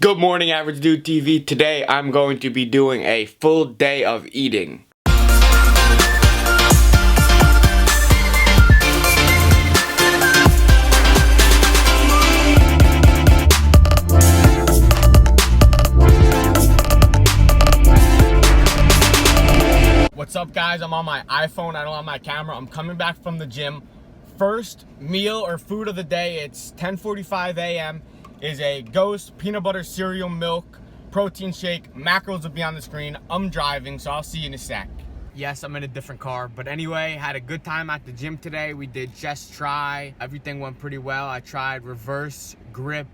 Good morning, AverageDudeTV. Today I'm going to be doing a full day of eating. What's up, guys? I'm on my iPhone. I don't have my camera. I'm coming back from the gym. First meal or food of the day, it's 10:45 a.m. is a Ghost peanut butter cereal milk protein shake. Macros will be on the screen. I'm driving, so I'll see you in a sec. Yes, I'm in a different car, but anyway, had a good time at the gym today. We did chest try. Everything went pretty well. I tried reverse grip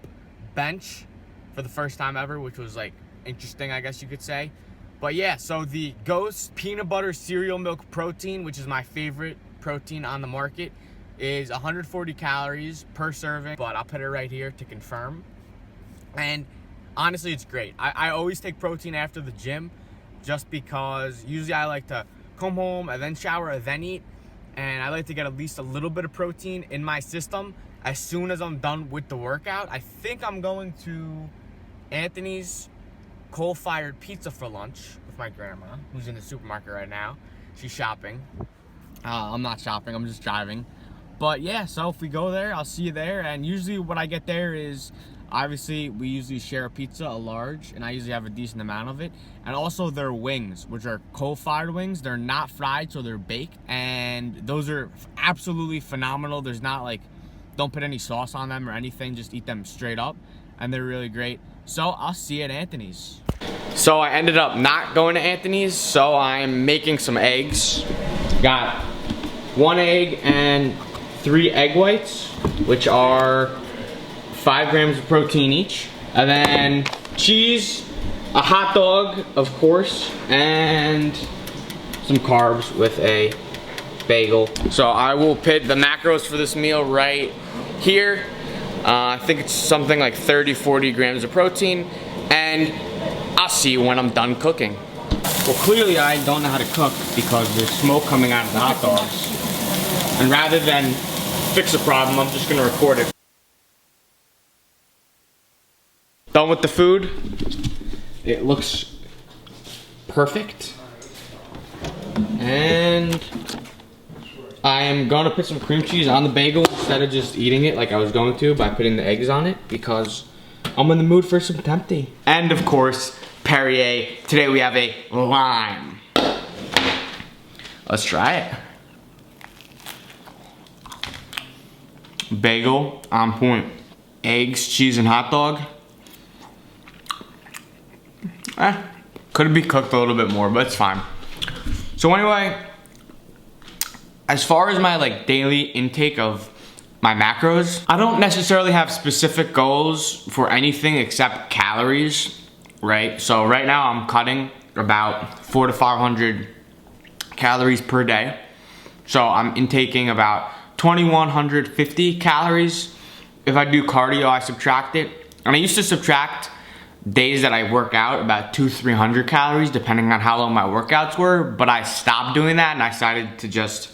bench for the first time ever, which was like interesting, I guess you could say. But yeah, so the Ghost peanut butter cereal milk protein, which is my favorite protein on the market, is 140 calories per serving, but I'll put it right here to confirm. And honestly, it's great. I always take protein after the gym just because usually I like to come home and then shower and then eat, and I like to get at least a little bit of protein in my system as soon as I'm done with the workout. I think I'm going to Anthony's coal-fired pizza for lunch with my grandma, who's in the supermarket right now. She's shopping. I'm not shopping, I'm just driving. But yeah, so if we go there, I'll see you there. And usually what I get there is, obviously we usually share a pizza, a large, and I usually have a decent amount of it. And also their wings, which are coal-fired wings. They're not fried, so they're baked, and those are absolutely phenomenal. There's not like, don't put any sauce on them or anything, just eat them straight up, and they're really great. So I'll see you at Anthony's. So I ended up not going to Anthony's, so I'm making some eggs. Got 1 egg and 3 egg whites, which are 5 grams of protein each. And then cheese, a hot dog, of course, and some carbs with a bagel. So I will put the macros for this meal right here. I think it's something like 30-40 grams of protein, and I'll see you when I'm done cooking. Well, clearly I don't know how to cook because there's smoke coming out of the hot dogs. And rather than fix the problem, I'm just gonna record it. Done with the food. It looks perfect. And I am gonna put some cream cheese on the bagel instead of just eating it like I was going to by putting the eggs on it, because I'm in the mood for some tempeh. And of course, Perrier. Today we have a lime. Let's try it. Bagel on point. Eggs, cheese, and hot dog. Could be cooked a little bit more, but it's fine. So anyway, as far as my like daily intake of my macros, I don't necessarily have specific goals for anything except calories, right? So right now I'm cutting about 400 to 500 calories per day. So I'm intaking about 2,150 calories. If I do cardio, I subtract it. And I used to subtract days that I work out about 200-300 calories, depending on how long my workouts were, but I stopped doing that and I decided to just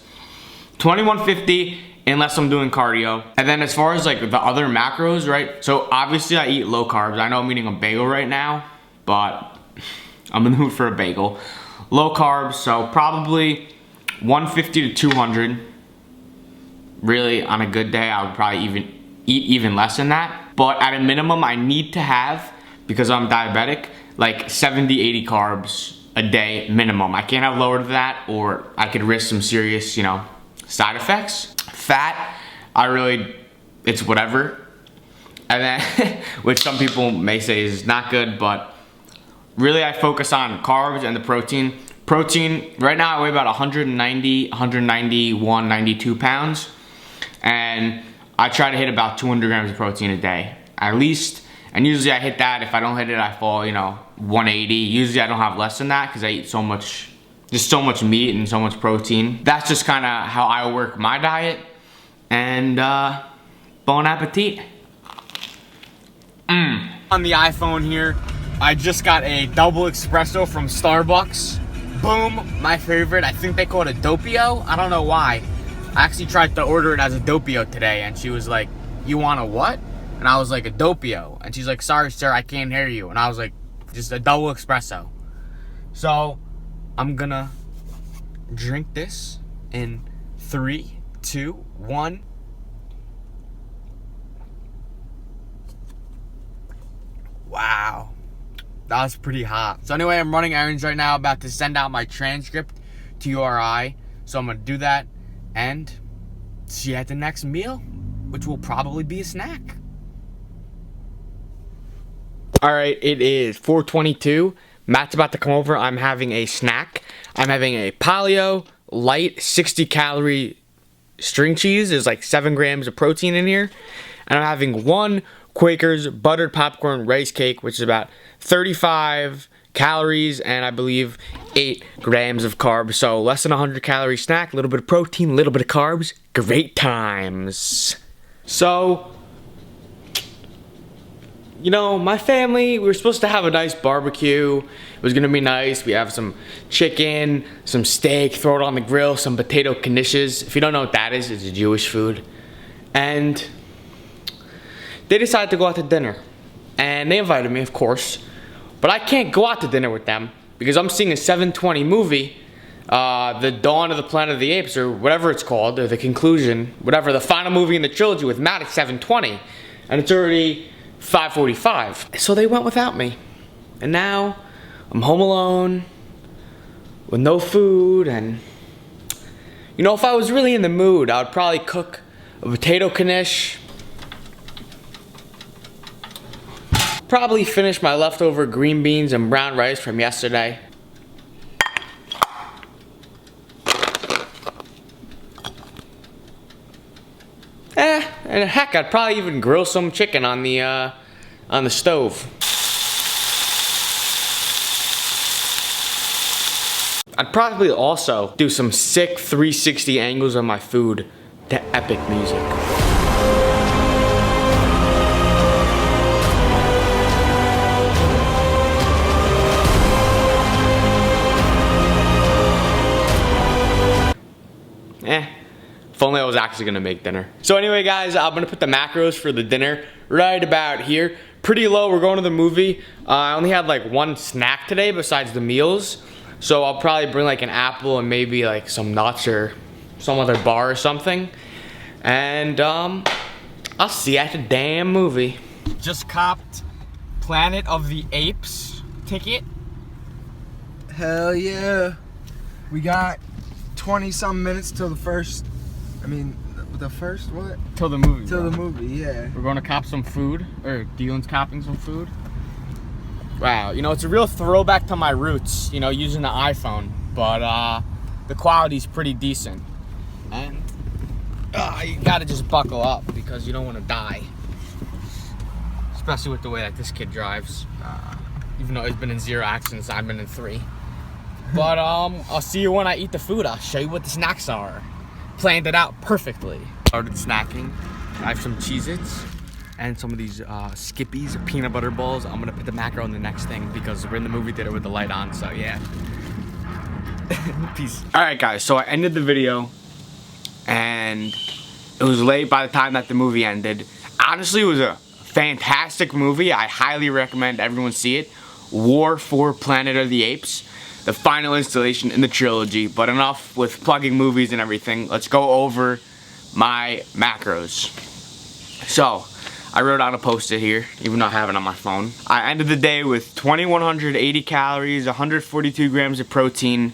2,150 unless I'm doing cardio. And then as far as like the other macros, right? So obviously I eat low carbs. I know I'm eating a bagel right now, but I'm in the mood for a bagel. Low carbs, so probably 150 to 200. Really, on a good day, I would probably eat even less than that. But at a minimum, I need to have, because I'm diabetic, like 70-80 carbs a day minimum. I can't have lower than that, or I could risk some serious, side effects. Fat, it's whatever. And then, which some people may say is not good, but really I focus on carbs and the protein. Protein, right now I weigh about 190, 191, 92 pounds. And I try to hit about 200 grams of protein a day, at least. And usually I hit that. If I don't hit it, I fall, 180. Usually I don't have less than that because I eat so much meat and so much protein. That's just kind of how I work my diet. And bon appetit. On the iPhone here, I just got a double espresso from Starbucks. Boom, my favorite. I think they call it a doppio. I don't know why. I actually tried to order it as a doppio today, and she was like, "You want a what?" And I was like, a doppio. And she's like, sorry, sir, I can't hear you. And I was like, just a double espresso. So, I'm gonna drink this in 3, 2, 1. Wow. That was pretty hot. So anyway, I'm running errands right now, about to send out my transcript to URI. So I'm gonna do that and see you at the next meal, which will probably be a snack. All right, it is 4:22. Matt's about to come over. I'm having a snack. I'm having a paleo light 60 calorie string cheese. There's like 7 grams of protein in here. And I'm having one Quaker's buttered popcorn rice cake, which is about 35 calories and I believe 8 grams of carbs. So less than 100 calorie snack, a little bit of protein, a little bit of carbs. Great times. So, you know, my family, we were supposed to have a nice barbecue. It was gonna be nice. We have some chicken, some steak, throw it on the grill, some potato knishes. If you don't know what that is, it's a Jewish food. And they decided to go out to dinner. And they invited me, of course. But I can't go out to dinner with them because I'm seeing a 7:20 movie, The Dawn of the Planet of the Apes, or whatever it's called, or the conclusion, whatever, the final movie in the trilogy with Matt at 7:20. And it's already 5:45. So they went without me. And now I'm home alone with no food. And you know, if I was really in the mood, I would probably cook a potato knish, probably finish my leftover green beans and brown rice from yesterday. And heck, I'd probably even grill some chicken on the stove. I'd probably also do some sick 360 angles on my food to epic music. If only I was actually gonna make dinner. So anyway guys, I'm gonna put the macros for the dinner right about here. Pretty low, we're going to the movie. I only had like one snack today besides the meals. So I'll probably bring like an apple and maybe like some nuts or some other bar or something. And I'll see you at the damn movie. Just copped Planet of the Apes ticket. Hell yeah. We got 20-some minutes till the first, what? Till the movie. Till the movie, yeah. We're going to cop some food, or Dylan's copping some food. Wow, you know, it's a real throwback to my roots, you know, using the iPhone, but the quality's pretty decent. And you gotta just buckle up because you don't want to die. Especially with the way that this kid drives. Even though he's been in 0 accidents, I've been in 3. But I'll see you when I eat the food. I'll show you what the snacks are. Planned it out perfectly. Started snacking. I have some Cheez-Its and some of these Skippies peanut butter balls. I'm gonna put the macro in the next thing because we're in the movie theater with the light on, so yeah. Peace. Alright guys, so I ended the video and it was late by the time that the movie ended. Honestly, it was a fantastic movie. I highly recommend everyone see it. War for Planet of the Apes, the final installation in the trilogy. But enough with plugging movies and everything. Let's go over my macros. So, I wrote out a post-it here, even though I have it on my phone. I ended the day with 2,180 calories, 142 grams of protein,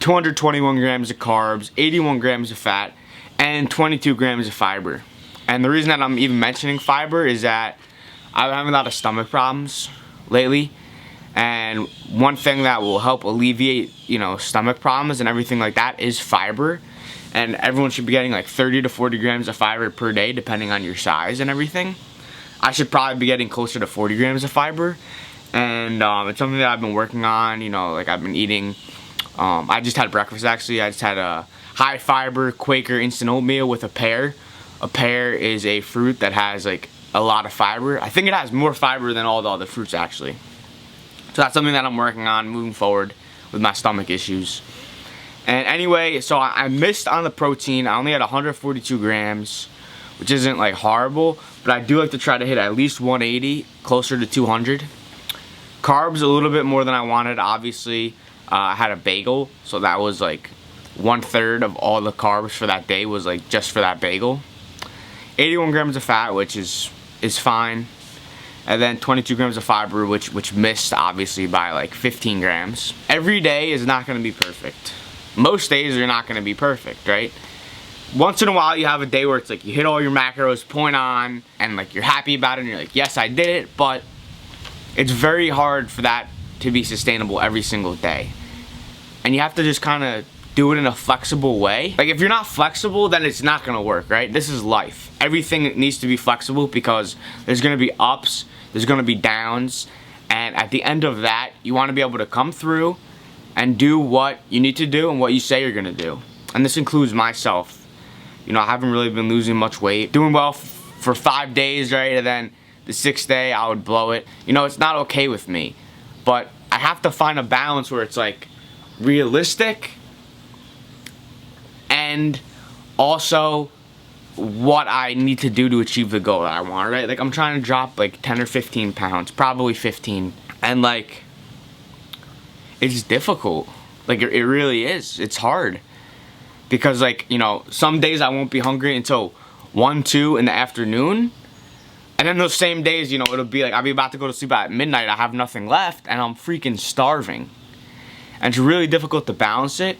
221 grams of carbs, 81 grams of fat, and 22 grams of fiber. And the reason that I'm even mentioning fiber is that I'm having a lot of stomach problems lately. And one thing that will help alleviate, you know, stomach problems and everything like that is fiber. And everyone should be getting like 30 to 40 grams of fiber per day, depending on your size and everything. I should probably be getting closer to 40 grams of fiber. And it's something that I've been working on, you know, like I've been eating. I just had breakfast actually. I just had a high fiber Quaker instant oatmeal with a pear. A pear is a fruit that has like a lot of fiber. I think it has more fiber than all the other fruits actually. So that's something that I'm working on moving forward with my stomach issues. And anyway, so I missed on the protein. I only had 142 grams, which isn't like horrible, but I do like to try to hit at least 180, closer to 200. Carbs a little bit more than I wanted, obviously. I had a bagel, so that was like 1/3 of all the carbs for that day was like just for that bagel. 81 grams of fat, which is fine. And then 22 grams of fiber, which missed obviously by like 15 grams. Every day is not gonna be perfect. Most days are not gonna be perfect, right? Once in a while you have a day where it's like you hit all your macros, point on, and like you're happy about it and you're like, yes, I did it, but it's very hard for that to be sustainable every single day. And you have to just kind of do it in a flexible way. Like if you're not flexible, then it's not gonna work, right? This is life. Everything needs to be flexible because there's gonna be ups, there's gonna be downs, and at the end of that, you wanna be able to come through and do what you need to do and what you say you're gonna do. And this includes myself. You know, I haven't really been losing much weight. Doing well for 5 days, right? And then the 6th day, I would blow it. You know, it's not okay with me. But I have to find a balance where it's like realistic and also what I need to do to achieve the goal that I want, right? Like I'm trying to drop like 10 or 15 pounds, probably 15. And like, it's difficult. Like it really is. It's hard. Because like, you know, some days I won't be hungry until 1, 2 in the afternoon. And then those same days, you know, it'll be like I'll be about to go to sleep at midnight, I have nothing left, and I'm freaking starving. And it's really difficult to balance it.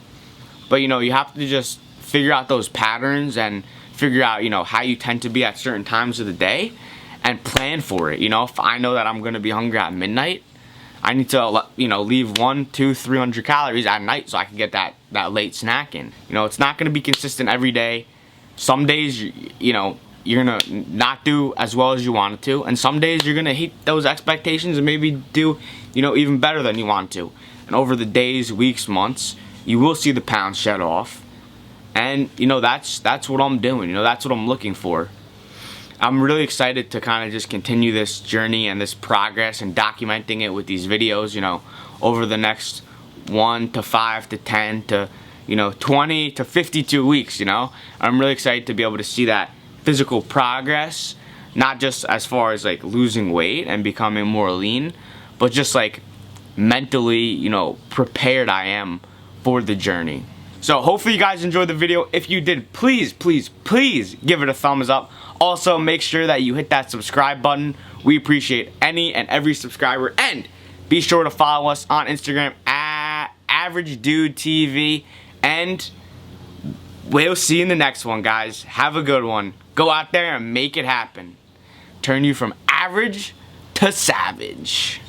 But you know, you have to just figure out those patterns and figure out, you know, how you tend to be at certain times of the day and plan for it. You know, if I know that I'm gonna be hungry at midnight, I need to, you know, leave 100, 200, 300 calories at night so I can get that late snack in. You know, it's not gonna be consistent every day. Some days, you know, you're gonna not do as well as you wanted to, and some days you're gonna hit those expectations and maybe do, you know, even better than you want to. And over the days, weeks, months, you will see the pounds shed off. And you know, that's what I'm doing. You know, that's what I'm looking for. I'm really excited to kind of just continue this journey and this progress and documenting it with these videos, you know, over the next 1 to 5 to 10 to, you know, 20 to 52 weeks, you know. I'm really excited to be able to see that physical progress, not just as far as like losing weight and becoming more lean, but just like mentally, you know, prepared I am for the journey. So hopefully you guys enjoyed the video. If you did, please, please, please give it a thumbs up. Also, make sure that you hit that subscribe button. We appreciate any and every subscriber. And be sure to follow us on Instagram at AverageDudeTV. And we'll see you in the next one, guys. Have a good one. Go out there and make it happen. Turn you from average to savage.